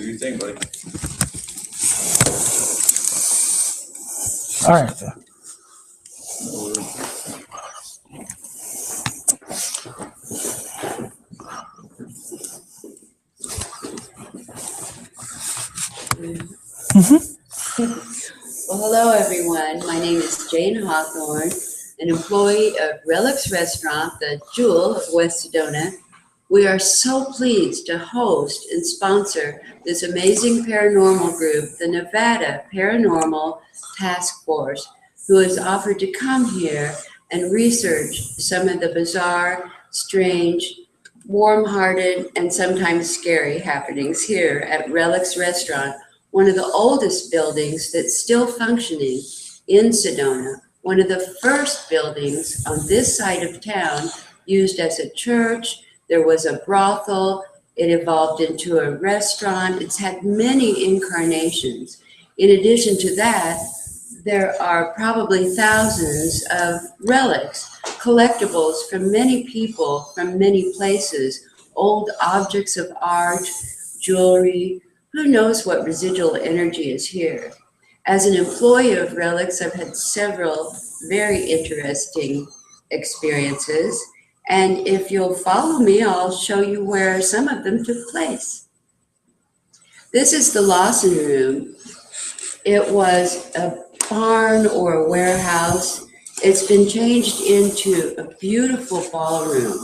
Do you think, buddy? All right. Well, hello, everyone. My name is Jane Hawthorne, an employee of Relic's Restaurant, the Jewel of West Sedona. We are so pleased to host and sponsor this amazing paranormal group, the Nevada Paranormal Task Force, who has offered to come here and research some of the bizarre, strange, warm-hearted, and sometimes scary happenings here at Relic's Restaurant, one of the oldest buildings that's still functioning in Sedona, one of the first buildings on this side of town used as a church. There was a brothel. It evolved into a restaurant. It's had many incarnations. In addition to that, there are probably thousands of relics, collectibles from many people, from many places, old objects of art, jewelry. Who knows what residual energy is here? As an employee of Relics, I've had several very interesting experiences. And if you'll follow me, I'll show you where some of them took place. This is the Lawson Room. It was a barn or a warehouse. It's been changed into a beautiful ballroom.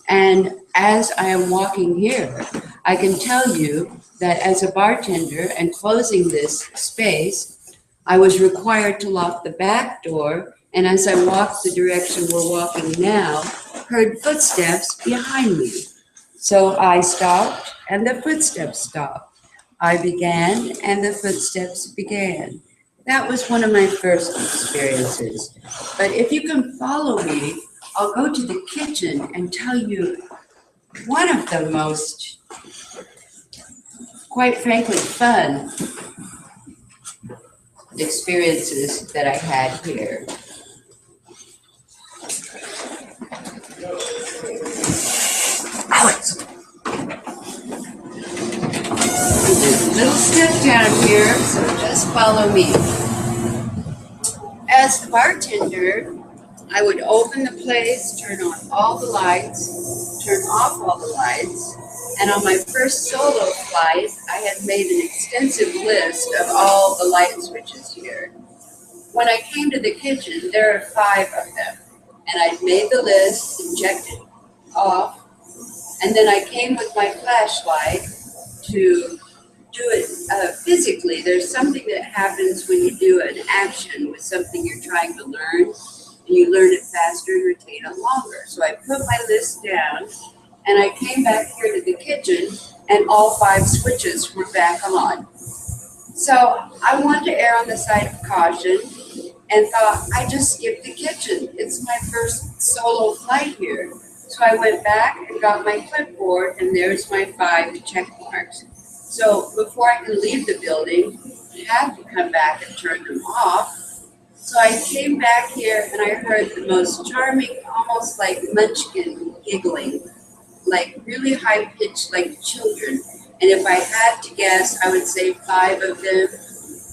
And as I am walking here, I can tell you that as a bartender and closing this space, I was required to lock the back door. And as I walked the direction we're walking now, heard footsteps behind me. So I stopped and the footsteps stopped. I began and the footsteps began. That was one of my first experiences. But if you can follow me, I'll go to the kitchen and tell you one of the most, quite frankly, fun experiences that I had here. Alex. There's a little step down here, so just follow me. As the bartender, I would open the place, turn on all the lights, turn off all the lights, and on my first solo flight, I had made an extensive list of all the light switches here. When I came to the kitchen, there are 5 of them, and I'd made the list and checked it off, and then I came with my flashlight to do it physically. There's something that happens when you do an action with something you're trying to learn, and you learn it faster and retain it longer. So I put my list down, and I came back here to the kitchen, and all 5 switches were back on. So I wanted to err on the side of caution and thought, I just skipped the kitchen. It's my first solo flight here. So I went back and got my clipboard, and there's my 5 check marks. So before I can leave the building, I had to come back and turn them off. So I came back here and I heard the most charming, almost like munchkin giggling, like really high pitched, like children. And if I had to guess, I would say 5 of them.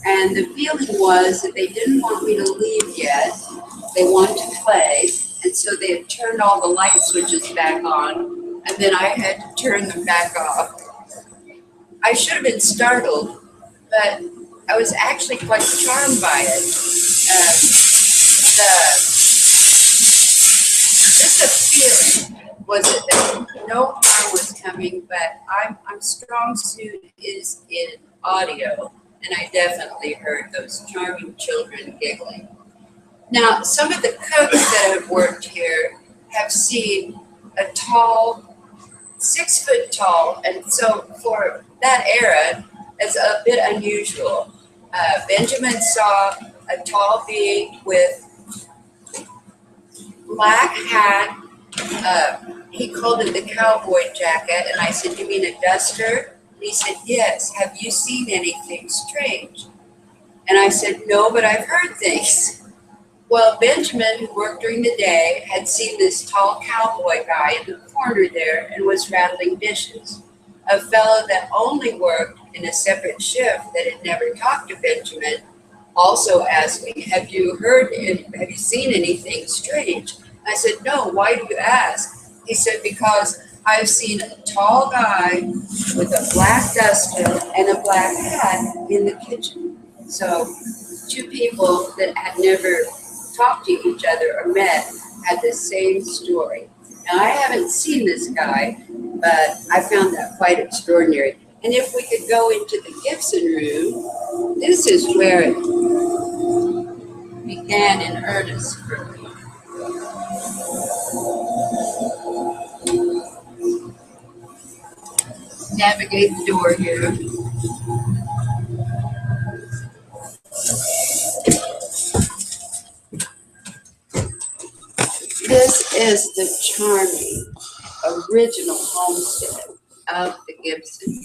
And the feeling was that they didn't want me to leave yet. They wanted to play. And so they had turned all the light switches back on. And then I had to turn them back off. I should have been startled, but I was actually quite charmed by it. Just the feeling was it that no harm was coming, but I'm strong suit is in audio, and I definitely heard those charming children giggling. Now, some of the cooks that have worked here have seen a tall, 6 foot tall, and so for that era, it's a bit unusual. Benjamin saw a tall being with black hat. He called it the cowboy jacket, and I said, "You mean a duster?" And he said, "Yes. Have you seen anything strange?" And I said, "No, but I've heard things." Well, Benjamin, who worked during the day, had seen this tall cowboy guy in the corner there and was rattling dishes. a fellow that only worked in a separate shift that had never talked to Benjamin also asked me, have you seen anything strange? I said, no, why do you ask? He said, because I've seen a tall guy with a black duster and a black hat in the kitchen. So two people that had never talked to each other or met had the same story. Now, I haven't seen this guy, but I found that quite extraordinary. And if we could go into the Gibson room, this is where it began in earnest for me. Navigate the door here. This is the charming original homestead of the Gibson.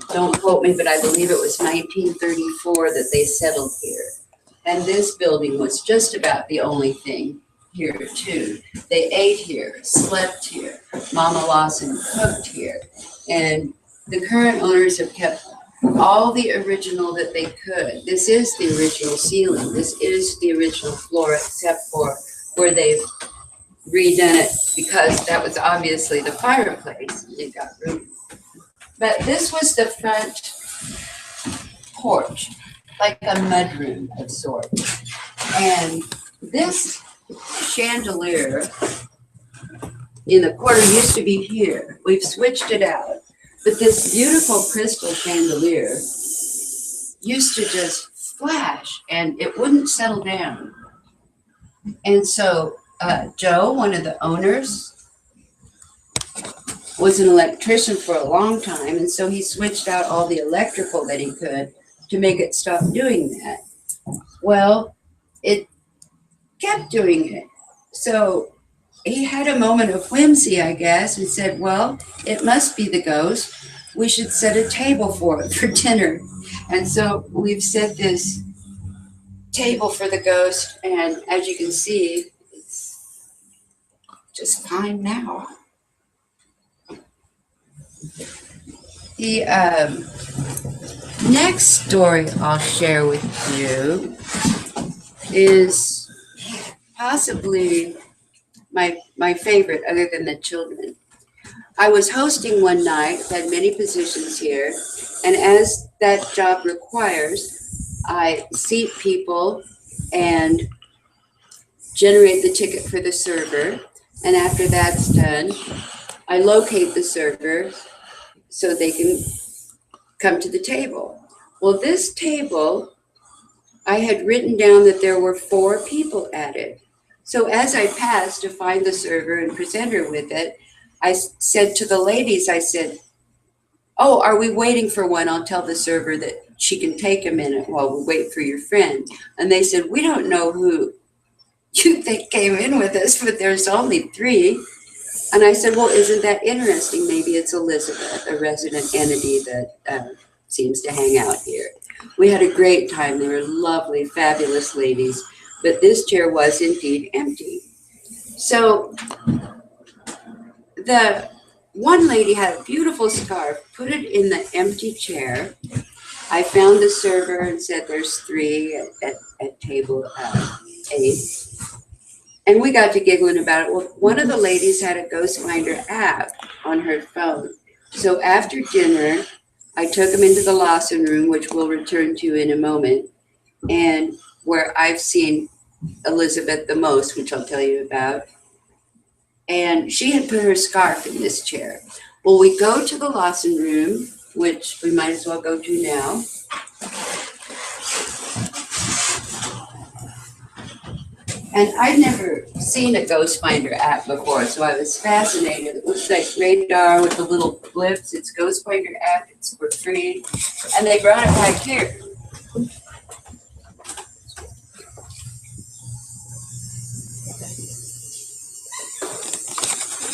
Don't quote me, but I believe it was 1934 that they settled here. And this building was just about the only thing here too. They ate here, slept here. Mama Lawson cooked here. And the current owners have kept all the original that they could. This is the original ceiling. This is the original floor, except for where they've redone it because that was obviously the fireplace. It got ruined. But this was the front porch, like a mudroom of sorts. And this chandelier in the corner used to be here. We've switched it out. But this beautiful crystal chandelier used to just flash and it wouldn't settle down. And so Joe, one of the owners, was an electrician for a long time, and so he switched out all the electrical that he could to make it stop doing that. Well, it kept doing it. So he had a moment of whimsy, I guess, and said, well, it must be the ghost. We should set a table for it for dinner. And so we've set this table for the ghost, and as you can see, it's just fine now. The next story I'll share with you is possibly my favorite other than the children. I was hosting one night, had many positions here, and as that job requires, I seat people and generate the ticket for the server. And after that's done, I locate the server so they can come to the table. Well, this table, I had written down that there were 4 people at it. So as I passed to find the server and present her with it, I said to the ladies, I said, oh, are we waiting for one? I'll tell the server that she can take a minute while we wait for your friend. And they said, we don't know who you think came in with us, but there's only 3. And I said, well, isn't that interesting? Maybe it's Elizabeth, a resident entity that seems to hang out here. We had a great time. They were lovely, fabulous ladies, but this chair was indeed empty. So the one lady had a beautiful scarf, put it in the empty chair. I found the server and said, there's 3 at table 8. And we got to giggling about it. Well, one of the ladies had a Ghost Finder app on her phone. So after dinner, I took them into the Lawson room, which we'll return to in a moment, and where I've seen Elizabeth the most, which I'll tell you about. And she had put her scarf in this chair. Well, we go to the Lawson room, which we might as well go to now. And I'd never seen a Ghost Finder app before, so I was fascinated. It looks like radar with the little blips. It's Ghost Finder app. It's for free. And they brought it right here.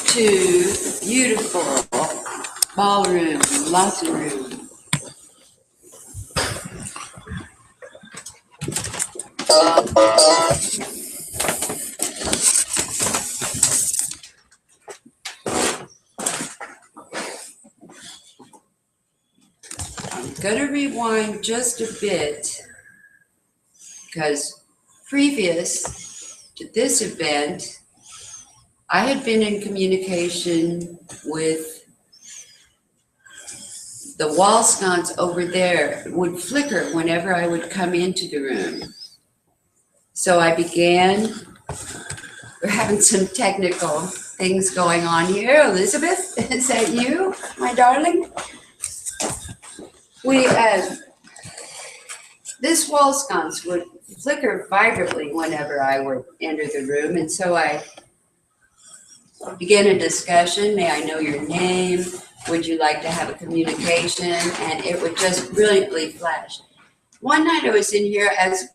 2 beautiful ballroom, Lawson room. going to rewind just a bit because previous to this event, I had been in communication with the wall sconce over there. It would flicker whenever I would come into the room. So I began, we're having some technical things going on here. Elizabeth, is that you, my darling? This wall sconce would flicker vibrantly whenever I would enter the room. And so I began a discussion. May I know your name? Would you like to have a communication? And it would just brilliantly flash. One night I was in here as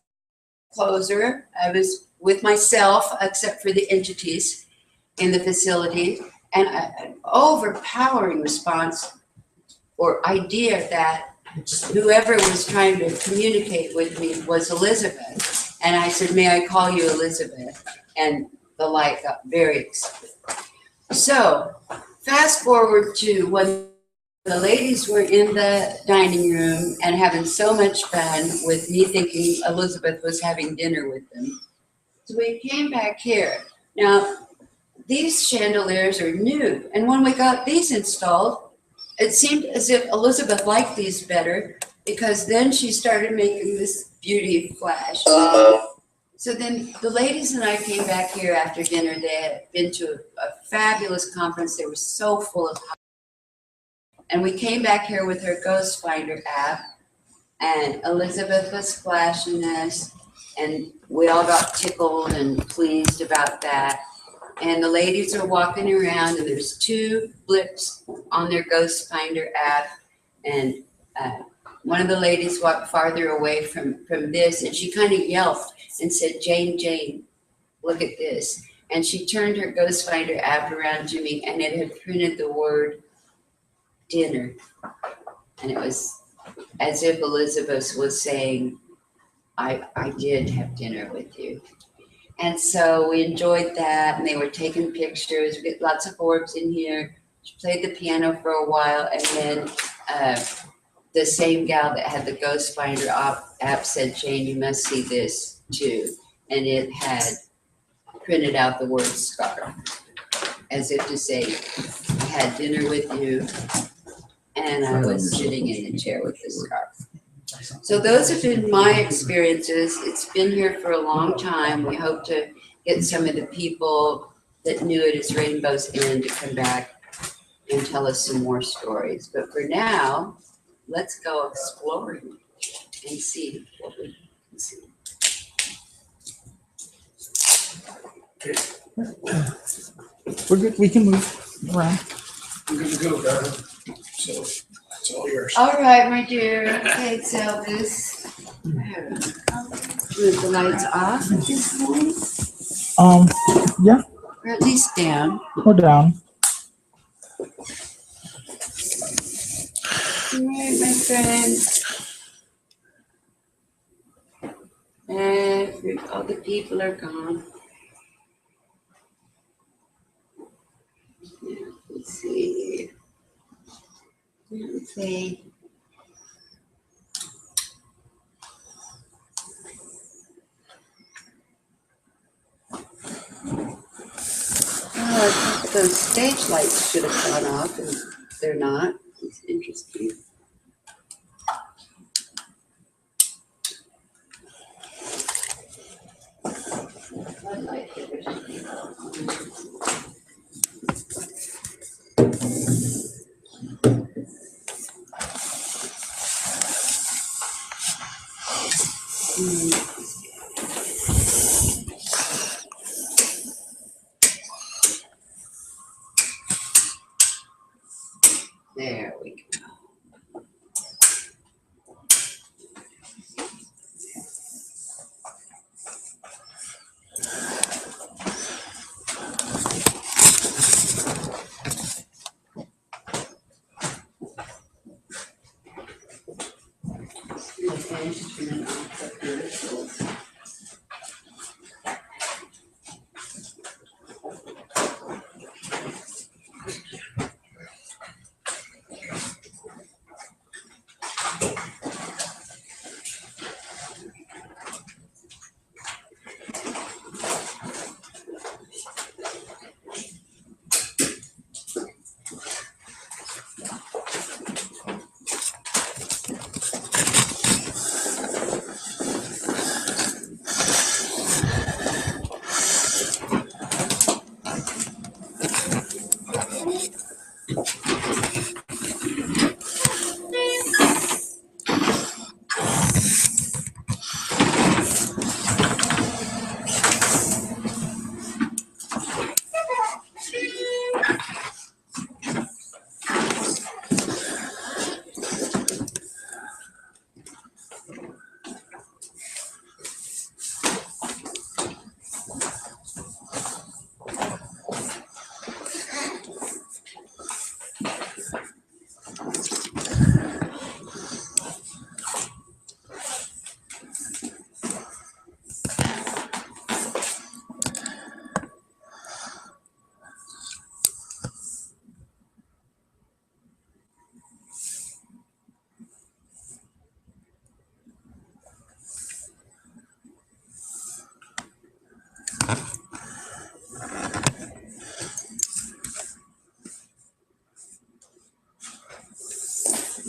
closer. I was with myself, except for the entities in the facility, and an overpowering response or idea that whoever was trying to communicate with me was Elizabeth. And I said, may I call you Elizabeth? And the light got very excited. So fast forward to when the ladies were in the dining room and having so much fun with me thinking Elizabeth was having dinner with them. So we came back here. Now, these chandeliers are new. And when we got these installed, it seemed as if Elizabeth liked these better because then she started making this beauty flash. So then the ladies and I came back here after dinner. They had been to a fabulous conference. They were so full of hope. And we came back here with her Ghost Finder app, and Elizabeth was flashing us, and we all got tickled and pleased about that. And the ladies are walking around, and there's 2 blips on their Ghost Finder app, and one of the ladies walked farther away from this, and she kind of yelped and said, Jane, Jane, look at this. And she turned her Ghost Finder app around to me, and it had printed the word dinner. And it was as if Elizabeth was saying, I did have dinner with you. And so we enjoyed that, and they were taking pictures. We get lots of orbs in here. She played the piano for a while, and then the same gal that had the Ghost Finder app said, Jane, you must see this too. And it had printed out the word scarf, as if to say, I had dinner with you, and I was sitting in the chair with the scarf. So those have been my experiences. It's been here for a long time. We hope to get some of the people that knew it as Rainbow's End to come back and tell us some more stories. But for now, let's go exploring and see what we can see. We're good. We can move around. I'm good to go, darling. So it's all yours. All right, my dear. Okay, so this, move the lights off at this point, Yeah, or at least down. or down. All right, my friends. All the people are gone. Let's see. Let's see. Oh, I thought those stage lights should have gone off, and they're not. It's interesting. Floodlight here should be on. There we go. Okay, just turn it off up here.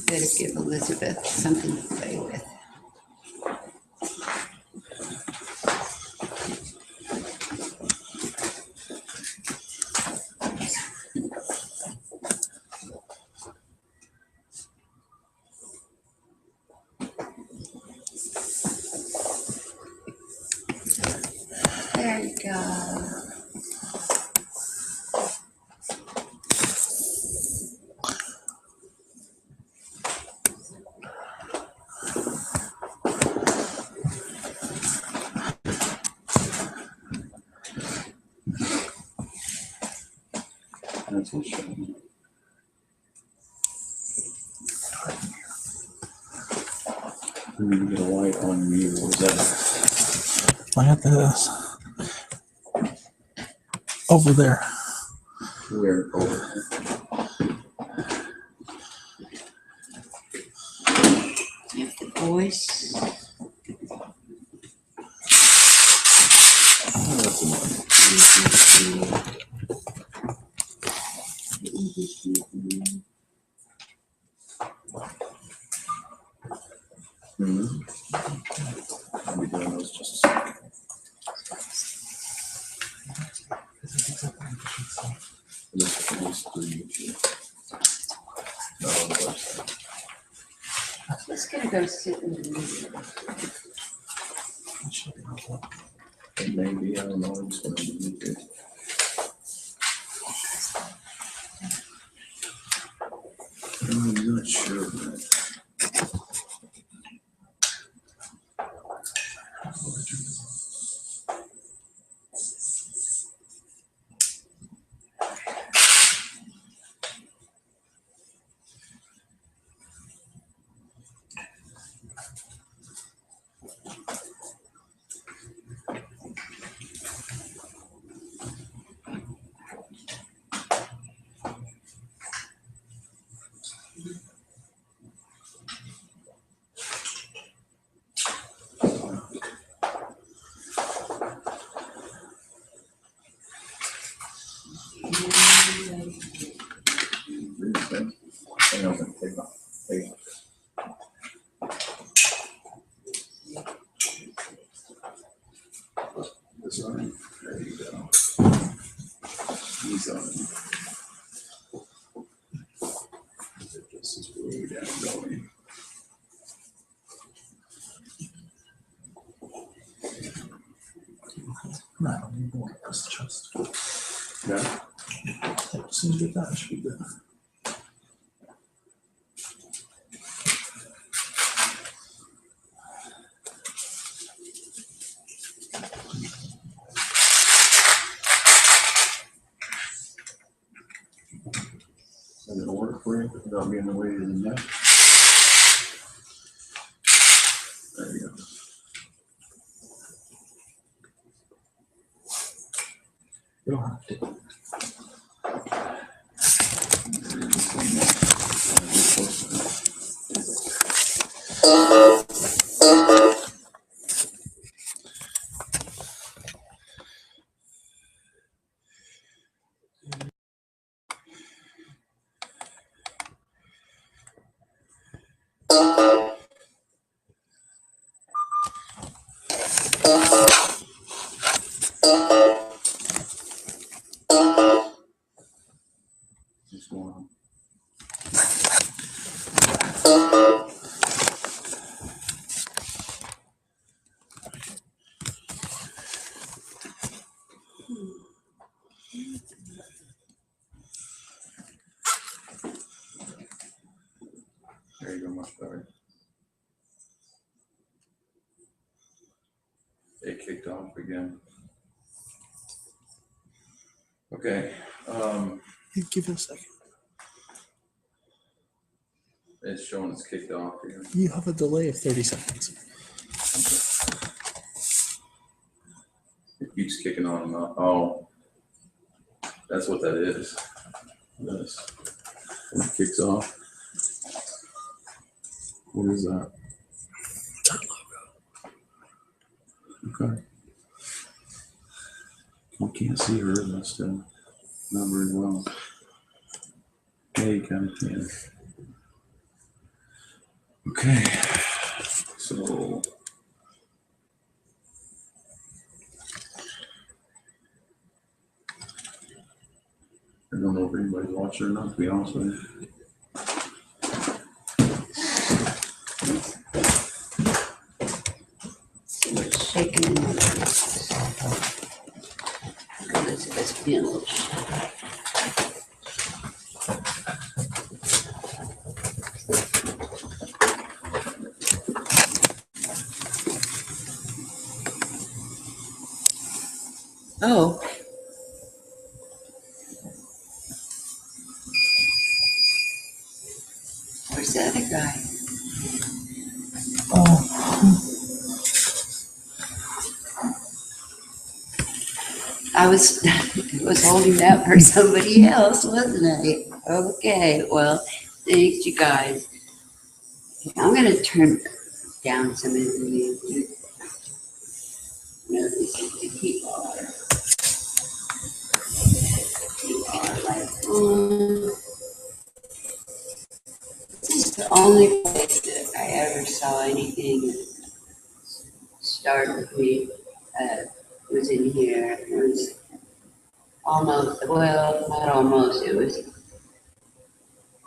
Better give Elizabeth something to play with. There you go. That's what's showing. We need to get a light on you. What is that? I got this over there. Where? Over. You have the voice. Oh, that's enough. I'll be doing those just a second. This is for YouTube. No, on the website. Just gonna go sit in the meeting. It may be, I don't know, I'm just gonna do YouTube. I'm not sure, man. Hang on, take off. Take off. This one, there you go. He's on. This is way down going. No, you don't get this chest. Yeah. As soon as you get that, it should be good. Is it work for you without being the way to the neck? There you go. You don't have to. Just going on. There you go, much better. It kicked off again. Okay, Hey, give it a second. it's showing it's kicked off here. You have a delay of 30 seconds. It keeps kicking on and off. Oh, that's what that is. This. When it kicks off. What is that? That logo. Okay. I can't see her this stuff. Not very well. Yeah, you kind of can. Okay, so. I don't know if anybody's watching or not, to be honest with you. It's shaking. Elizabeth's village. Oh. Where's the other guy? I was holding that for somebody else, wasn't I? Okay, well, thanks you guys. I'm gonna turn down some of the music. Notice the people are like, this is the only place that I ever saw anything start with me. Was in here. It was almost, well, not almost. It was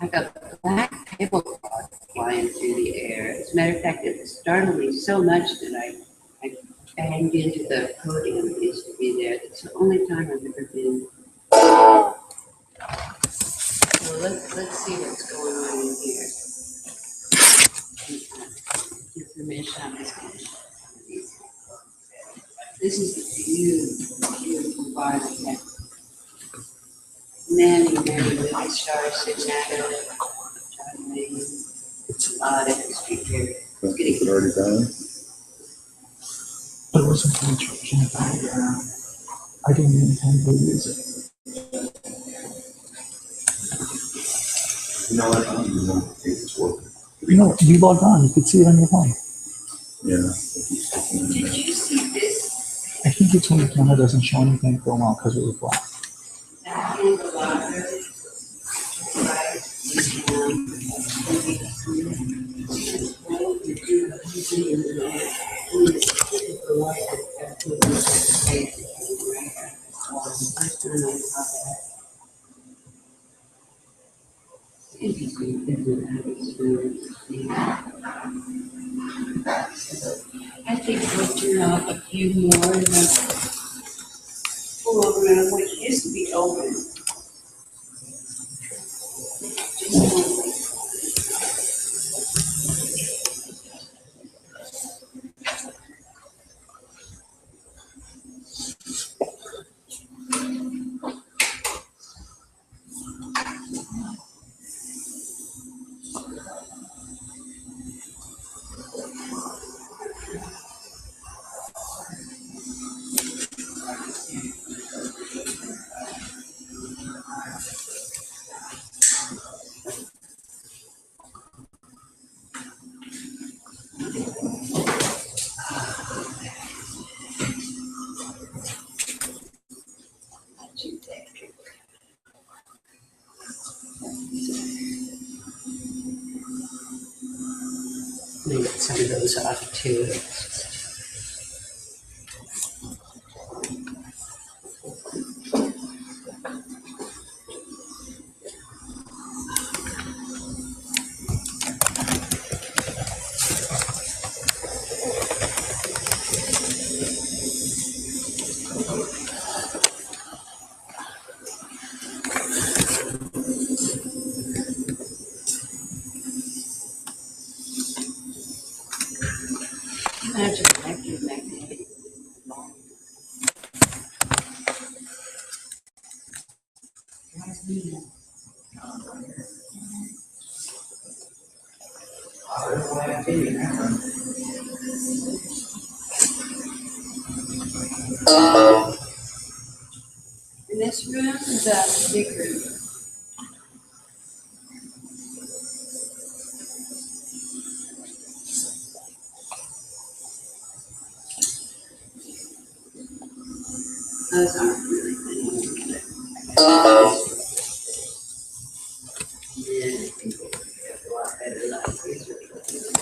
like a black tablecloth flying through the air. As a matter of fact, it startled me so much that I banged into the podium that used to be there. It's the only time I've ever been. So let's see what's going on in here. Information on this page. This is a beautiful bar that had many movie stars sitting at it. It's a lot of history here. Is it already done? But it wasn't for charging the background. I didn't intend to use it. You know what, I don't even know if it's working. You know, you logged on, you could see it on your phone. Yeah. Did you see this? I think it's when the camera doesn't show anything for a while because it was black. Back in the locker, right? I think we'll turn off a few more and then pull over and what used to be open. Maybe some of those off too. Imagine electromagnetic. And this room is a big room. Those aren't really funny. Yeah, people have a lot better life.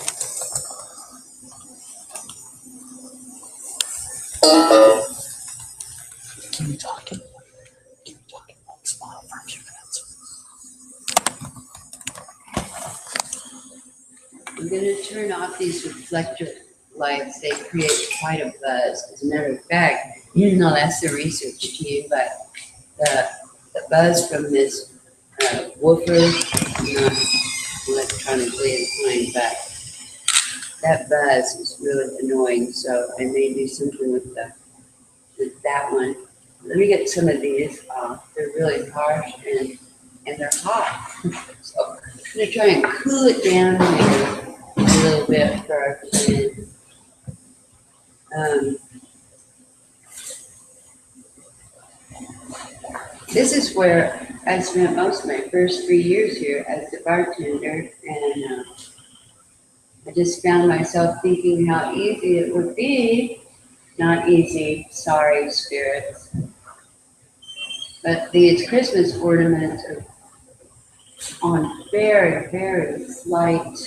I'm gonna turn off these reflector lights. They create quite a buzz. As a matter of fact, you didn't know that's the research team, but the buzz from this woofer, not electronically inclined, but that buzz is really annoying. So I may do something with that one. Let me get some of these off. They're really harsh and they're hot. So I'm gonna try and cool it down here a little bit for our plan. This is where I spent most of my first 3 years here as a bartender, and I just found myself thinking how easy it would be. Not easy, sorry, spirits. But these Christmas ornaments are on very, very slight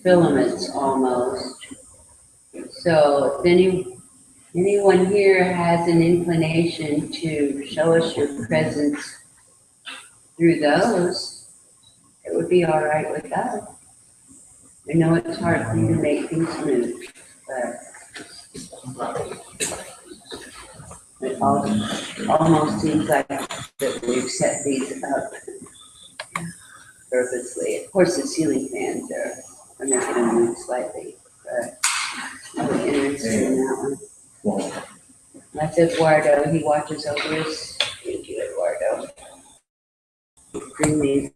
filaments almost. So if anyone here has an inclination to show us your presence through those, it would be all right with us. I know it's hard for you to make things move, but it almost seems like that we've set these up purposely. Of course, the ceiling fans are making them move slightly, but I'm interested in that one. That's Eduardo. He watches over us. Thank you, Eduardo. Bring these